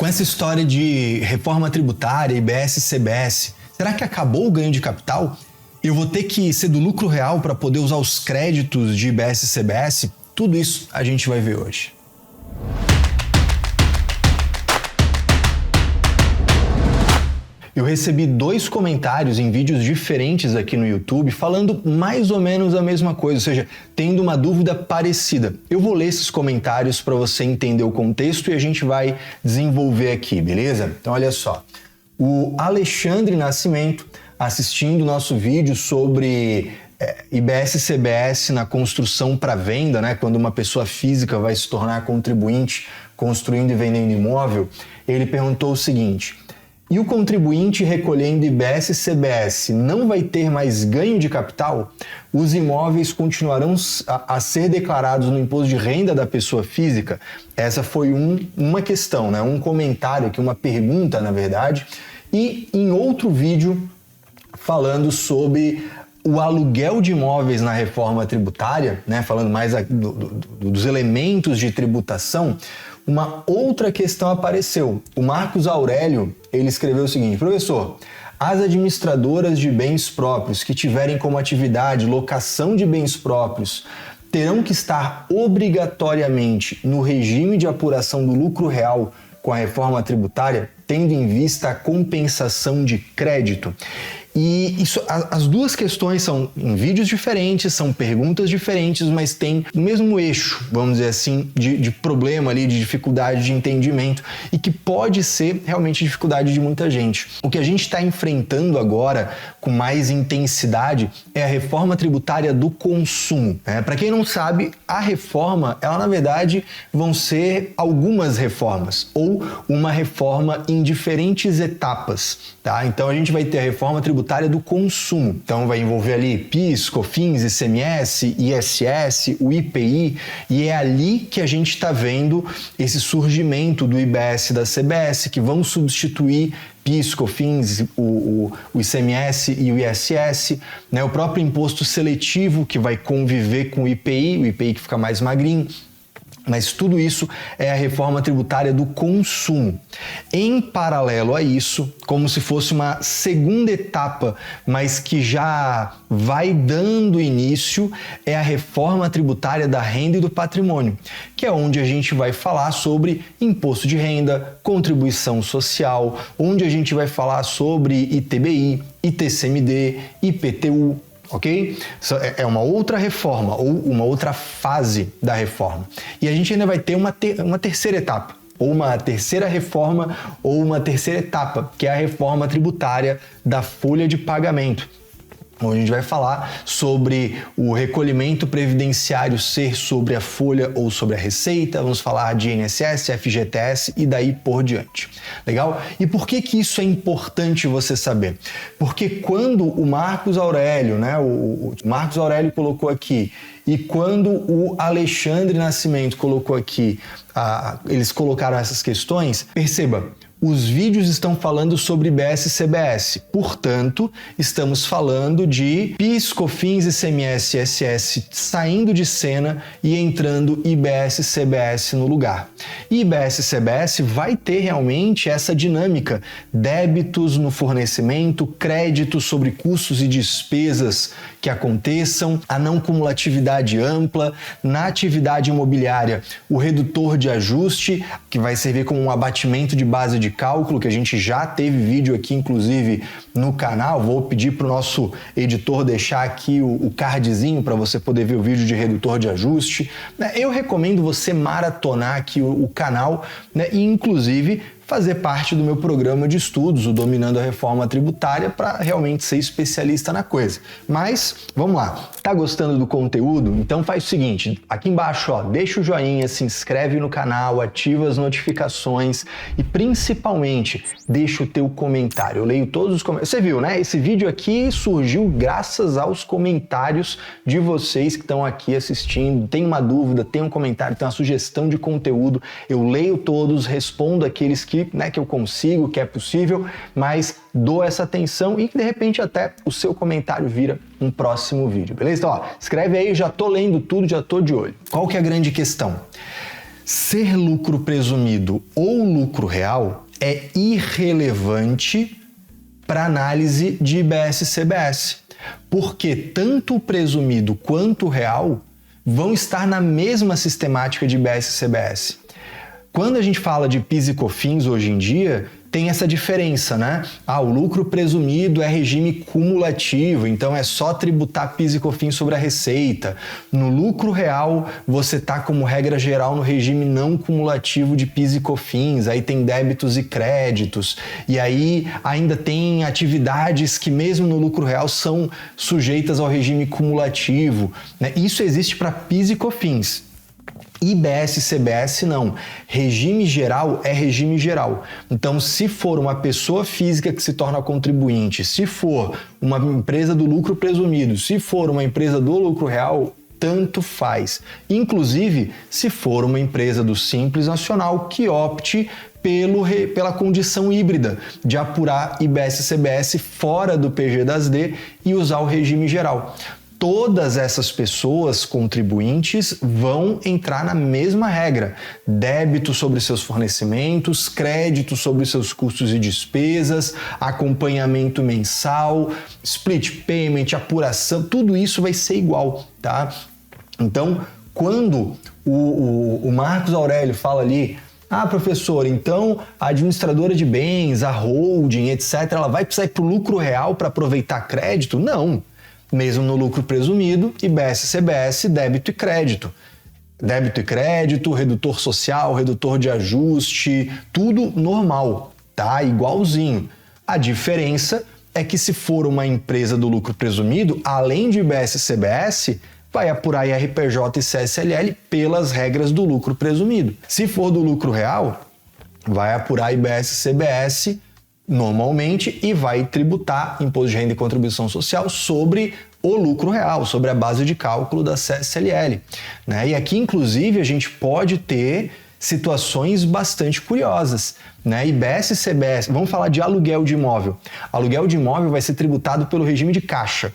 essa história de reforma tributária, IBS, CBS, será que acabou o ganho de capital? Eu vou ter que ser do lucro real para poder usar os créditos de IBS e CBS? Tudo isso a gente vai ver hoje. Eu recebi 2 comentários em vídeos diferentes aqui no YouTube falando mais ou menos a mesma coisa, ou seja, tendo uma dúvida parecida. Eu vou ler esses comentários para você entender o contexto e a gente vai desenvolver aqui, beleza? Então olha só, o Alexandre Nascimento, assistindo o nosso vídeo sobre IBS e CBS na construção para venda, né? Quando uma pessoa física vai se tornar contribuinte construindo e vendendo imóvel, ele perguntou o seguinte: e o contribuinte recolhendo IBS e CBS não vai ter mais ganho de capital? Os imóveis continuarão a ser declarados no imposto de renda da pessoa física? Essa foi uma questão, né? Um comentário aqui, uma pergunta, na verdade. E em outro vídeo, falando sobre o aluguel de imóveis na reforma tributária, né? Falando mais dos elementos de tributação, uma outra questão apareceu. O Marcos Aurélio, ele escreveu o seguinte: professor, as administradoras de bens próprios que tiverem como atividade locação de bens próprios terão que estar obrigatoriamente no regime de apuração do lucro real com a reforma tributária, tendo em vista a compensação de crédito? E isso, as duas questões são em vídeos diferentes, são perguntas diferentes, mas tem o mesmo eixo, vamos dizer assim, de problema ali, de dificuldade de entendimento, e que pode ser realmente dificuldade de muita gente. O que a gente está enfrentando agora com mais intensidade é a reforma tributária do consumo. Para quem não sabe, a reforma, ela na verdade vão ser algumas reformas, ou uma reforma em diferentes etapas, tá? Então a gente vai ter a reforma tributária do consumo. Então vai envolver ali PIS, COFINS, ICMS, ISS, o IPI, e é ali que a gente está vendo esse surgimento do IBS e da CBS, que vão substituir PIS, COFINS, o ICMS e o ISS, né? O próprio imposto seletivo que vai conviver com o IPI que fica mais magrinho. Mas tudo isso é a reforma tributária do consumo. Em paralelo a isso, como se fosse uma segunda etapa, mas que já vai dando início, é a reforma tributária da renda e do patrimônio, que é onde a gente vai falar sobre imposto de renda, contribuição social, onde a gente vai falar sobre ITBI, ITCMD, IPTU, ok? É uma outra reforma ou uma outra fase da reforma. E a gente ainda vai ter uma terceira etapa, ou uma terceira reforma, ou uma terceira etapa, que é a reforma tributária da folha de pagamento, onde a gente vai falar sobre o recolhimento previdenciário ser sobre a folha ou sobre a receita, vamos falar de INSS, FGTS e daí por diante. Legal? E por que isso é importante você saber? Porque quando o Marcos Aurélio, né, o Marcos Aurélio colocou aqui, e quando o Alexandre Nascimento colocou aqui, eles colocaram essas questões, perceba, os vídeos estão falando sobre IBS e CBS, portanto, estamos falando de PIS, COFINS, ICMS e ISS saindo de cena e entrando IBS e CBS no lugar. E IBS e CBS vai ter realmente essa dinâmica, débitos no fornecimento, créditos sobre custos e despesas que aconteçam, a não cumulatividade ampla, na atividade imobiliária, o redutor de ajuste, que vai servir como um abatimento de base de cálculo, que a gente já teve vídeo aqui, inclusive, no canal. Vou pedir para o nosso editor deixar aqui o cardzinho para você poder ver o vídeo de redutor de ajuste. Eu recomendo você maratonar aqui o canal, né, e, inclusive, fazer parte do meu programa de estudos, o Dominando a Reforma Tributária, para realmente ser especialista na coisa. Mas, vamos lá. Tá gostando do conteúdo? Então faz o seguinte, aqui embaixo, ó, deixa o joinha, se inscreve no canal, ativa as notificações e, principalmente, deixa o teu comentário. Eu leio todos os comentários. Você viu, né? Esse vídeo aqui surgiu graças aos comentários de vocês que estão aqui assistindo. Tem uma dúvida, tem um comentário, tem uma sugestão de conteúdo. Eu leio todos, respondo aqueles que eu consigo, que é possível, mas dou essa atenção e que de repente até o seu comentário vira um próximo vídeo, beleza? Então, ó, escreve aí, já tô lendo tudo, já tô de olho. Qual que é a grande questão? Ser lucro presumido ou lucro real é irrelevante para análise de IBS-CBS, porque tanto o presumido quanto o real vão estar na mesma sistemática de IBS-CBS. Quando a gente fala de PIS e COFINS hoje em dia, tem essa diferença, né? O lucro presumido é regime cumulativo, então é só tributar PIS e COFINS sobre a receita. No lucro real, você está como regra geral no regime não cumulativo de PIS e COFINS, aí tem débitos e créditos, e aí ainda tem atividades que mesmo no lucro real são sujeitas ao regime cumulativo, né? Isso existe para PIS e COFINS. IBS-CBS não. Regime geral é regime geral. Então, se for uma pessoa física que se torna contribuinte, se for uma empresa do lucro presumido, se for uma empresa do lucro real, tanto faz. Inclusive, se for uma empresa do Simples Nacional que opte pela condição híbrida de apurar IBS-CBS fora do PG-das-D e usar o regime geral. Todas essas pessoas contribuintes vão entrar na mesma regra: débito sobre seus fornecimentos, crédito sobre seus custos e despesas, acompanhamento mensal, split payment, apuração, tudo isso vai ser igual, tá? Então, quando o Marcos Aurélio fala ali, professor, então a administradora de bens, a holding, etc., ela vai precisar ir para o lucro real para aproveitar crédito? Não. Mesmo no lucro presumido, IBS-CBS, débito e crédito. Débito e crédito, redutor social, redutor de ajuste, tudo normal, tá? Igualzinho. A diferença é que se for uma empresa do lucro presumido, além de IBS-CBS, vai apurar IRPJ e CSLL pelas regras do lucro presumido. Se for do lucro real, vai apurar IBS-CBS normalmente e vai tributar imposto de renda e contribuição social sobre o lucro real, sobre a base de cálculo da CSLL, né? E aqui, inclusive, a gente pode ter situações bastante curiosas, né? IBS-CBS, vamos falar de aluguel de imóvel. Aluguel de imóvel vai ser tributado pelo regime de caixa,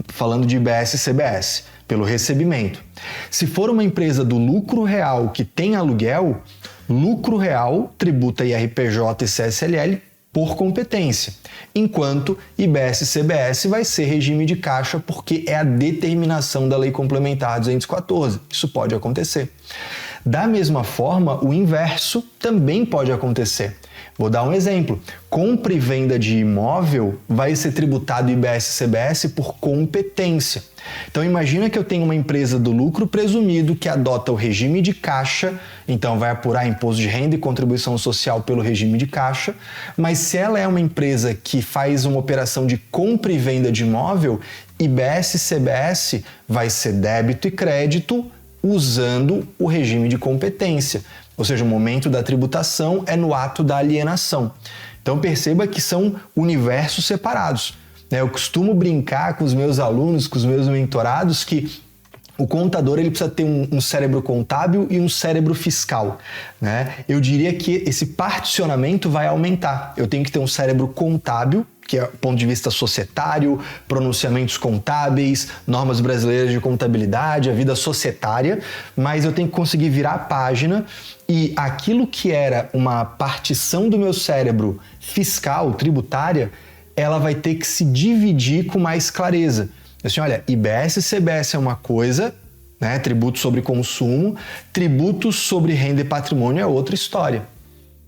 falando de IBS-CBS, pelo recebimento. Se for uma empresa do lucro real que tem aluguel, lucro real tributa IRPJ e CSLL por competência, enquanto IBS-CBS vai ser regime de caixa porque é a determinação da Lei Complementar 214. Isso pode acontecer. Da mesma forma, o inverso também pode acontecer. Vou dar um exemplo. Compra e venda de imóvel vai ser tributado IBS-CBS por competência. Então imagina que eu tenho uma empresa do lucro presumido que adota o regime de caixa, então vai apurar imposto de renda e contribuição social pelo regime de caixa, mas se ela é uma empresa que faz uma operação de compra e venda de imóvel, IBS-CBS vai ser débito e crédito usando o regime de competência. Ou seja, o momento da tributação é no ato da alienação. Então perceba que são universos separados. Eu costumo brincar com os meus alunos, com os meus mentorados, que o contador ele precisa ter um cérebro contábil e um cérebro fiscal, né? Eu diria que esse particionamento vai aumentar. Eu tenho que ter um cérebro contábil, que é do ponto de vista societário, pronunciamentos contábeis, normas brasileiras de contabilidade, a vida societária, mas eu tenho que conseguir virar a página e aquilo que era uma partição do meu cérebro fiscal, tributária, ela vai ter que se dividir com mais clareza. Assim, olha, IBS-CBS é uma coisa, né? Tributo sobre consumo, tributos sobre renda e patrimônio é outra história.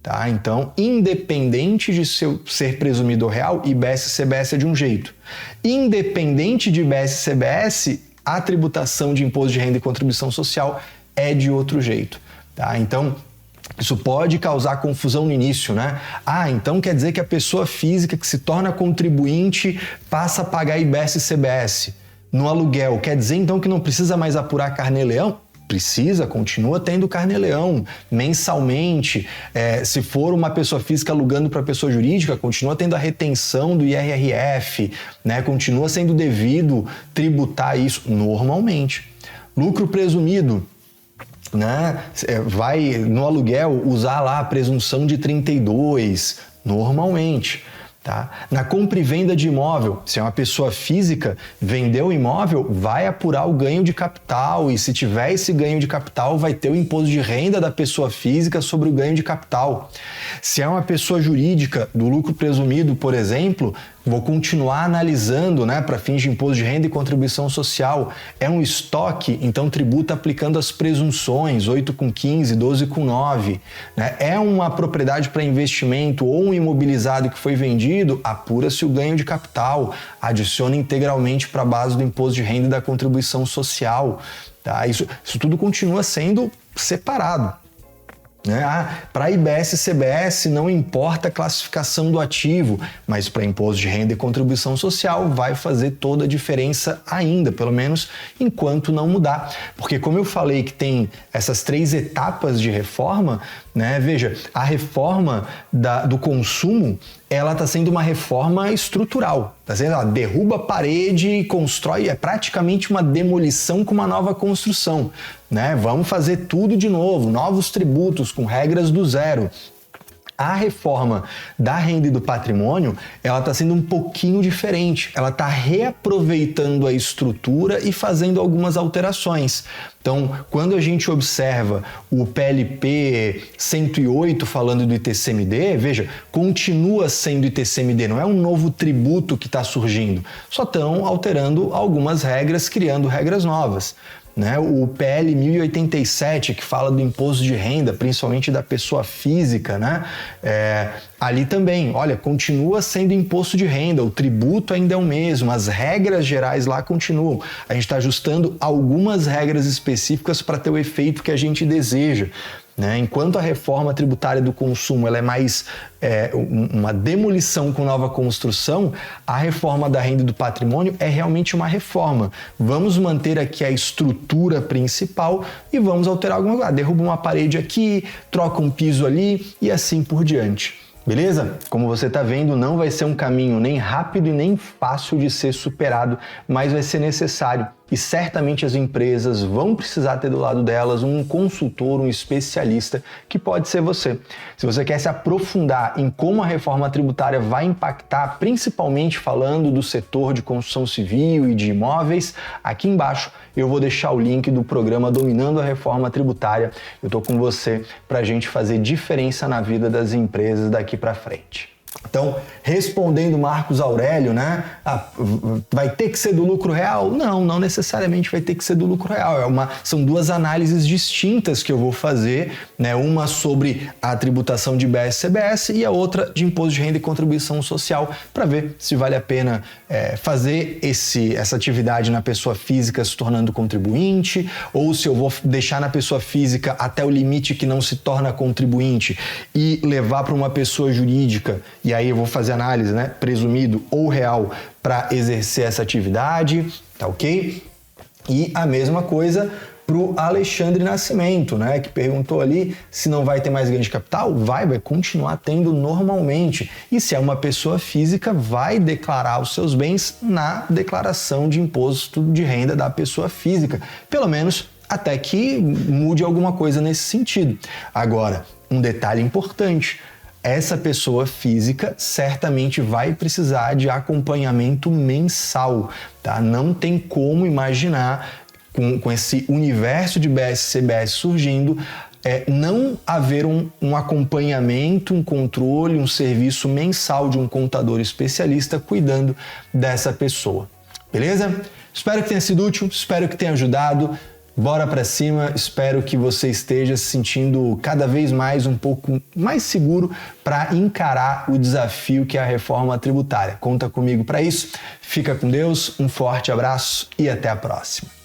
Tá? Então, independente de ser presumido real, IBS-CBS é de um jeito. Independente de IBS-CBS, a tributação de imposto de renda e contribuição social é de outro jeito. Tá? Então, isso pode causar confusão no início, né? Então quer dizer que a pessoa física que se torna contribuinte passa a pagar IBS-CBS no aluguel. Quer dizer então que não precisa mais apurar carnê-leão? Precisa, continua tendo carnê-leão mensalmente. Se for uma pessoa física alugando para pessoa jurídica, continua tendo a retenção do IRRF, né? Continua sendo devido tributar isso normalmente. Lucro presumido, né? Vai no aluguel usar lá a presunção de 32 normalmente. Tá? Na compra e venda de imóvel, se é uma pessoa física, vendeu o imóvel, vai apurar o ganho de capital e se tiver esse ganho de capital, vai ter o imposto de renda da pessoa física sobre o ganho de capital. Se é uma pessoa jurídica, do lucro presumido, por exemplo, vou continuar analisando, né, para fins de imposto de renda e contribuição social. É um estoque, então tributa aplicando as presunções, 8 com 15, 12 com 9. Né? É uma propriedade para investimento ou um imobilizado que foi vendido, apura-se o ganho de capital, adiciona integralmente para a base do imposto de renda e da contribuição social. Tá? Isso tudo continua sendo separado. Para IBS e CBS não importa a classificação do ativo, mas para imposto de renda e contribuição social vai fazer toda a diferença ainda, pelo menos enquanto não mudar. Porque como eu falei que tem essas 3 etapas de reforma, né? Veja, a reforma do consumo, ela está sendo uma reforma estrutural. Tá sendo, ela derruba a parede e constrói, é praticamente uma demolição com uma nova construção. Né? Vamos fazer tudo de novo, novos tributos com regras do zero. A reforma da renda e do patrimônio, ela está sendo um pouquinho diferente. Ela está reaproveitando a estrutura e fazendo algumas alterações. Então, quando a gente observa o PLP 108 falando do ITCMD, veja, continua sendo ITCMD, não é um novo tributo que está surgindo. Só estão alterando algumas regras, criando regras novas. Né? O PL 1087, que fala do imposto de renda, principalmente da pessoa física, né? Ali também, olha, continua sendo imposto de renda, o tributo ainda é o mesmo, as regras gerais lá continuam. A gente está ajustando algumas regras específicas para ter o efeito que a gente deseja. Né? Enquanto a reforma tributária do consumo ela é mais uma demolição com nova construção, a reforma da renda e do patrimônio é realmente uma reforma. Vamos manter aqui a estrutura principal e vamos alterar alguma coisa. Derruba uma parede aqui, troca um piso ali e assim por diante. Beleza? Como você está vendo, não vai ser um caminho nem rápido e nem fácil de ser superado, mas vai ser necessário. E certamente as empresas vão precisar ter do lado delas um consultor, um especialista, que pode ser você. Se você quer se aprofundar em como a reforma tributária vai impactar, principalmente falando do setor de construção civil e de imóveis, aqui embaixo eu vou deixar o link do programa Dominando a Reforma Tributária. Eu estou com você para a gente fazer diferença na vida das empresas daqui para frente. Então, respondendo Marcos Aurélio, né? Vai ter que ser do lucro real? Não necessariamente vai ter que ser do lucro real. São 2 análises distintas que eu vou fazer, né? Uma sobre a tributação de IBS e CBS e a outra de imposto de renda e contribuição social, para ver se vale a pena fazer essa atividade na pessoa física se tornando contribuinte, ou se eu vou deixar na pessoa física até o limite que não se torna contribuinte e levar para uma pessoa jurídica. E aí eu vou fazer análise, né, presumido ou real, para exercer essa atividade, tá ok? E a mesma coisa para o Alexandre Nascimento, né, que perguntou ali se não vai ter mais ganho de capital. Vai continuar tendo normalmente. E se é uma pessoa física, vai declarar os seus bens na declaração de imposto de renda da pessoa física. Pelo menos até que mude alguma coisa nesse sentido. Agora, um detalhe importante. Essa pessoa física certamente vai precisar de acompanhamento mensal, tá? Não tem como imaginar, com esse universo de IBS e CBS surgindo, não haver um acompanhamento, um controle, um serviço mensal de um contador especialista cuidando dessa pessoa. Beleza? Espero que tenha sido útil, espero que tenha ajudado. Bora pra cima, espero que você esteja se sentindo cada vez mais um pouco mais seguro para encarar o desafio que é a reforma tributária. Conta comigo para isso. Fica com Deus, um forte abraço e até a próxima.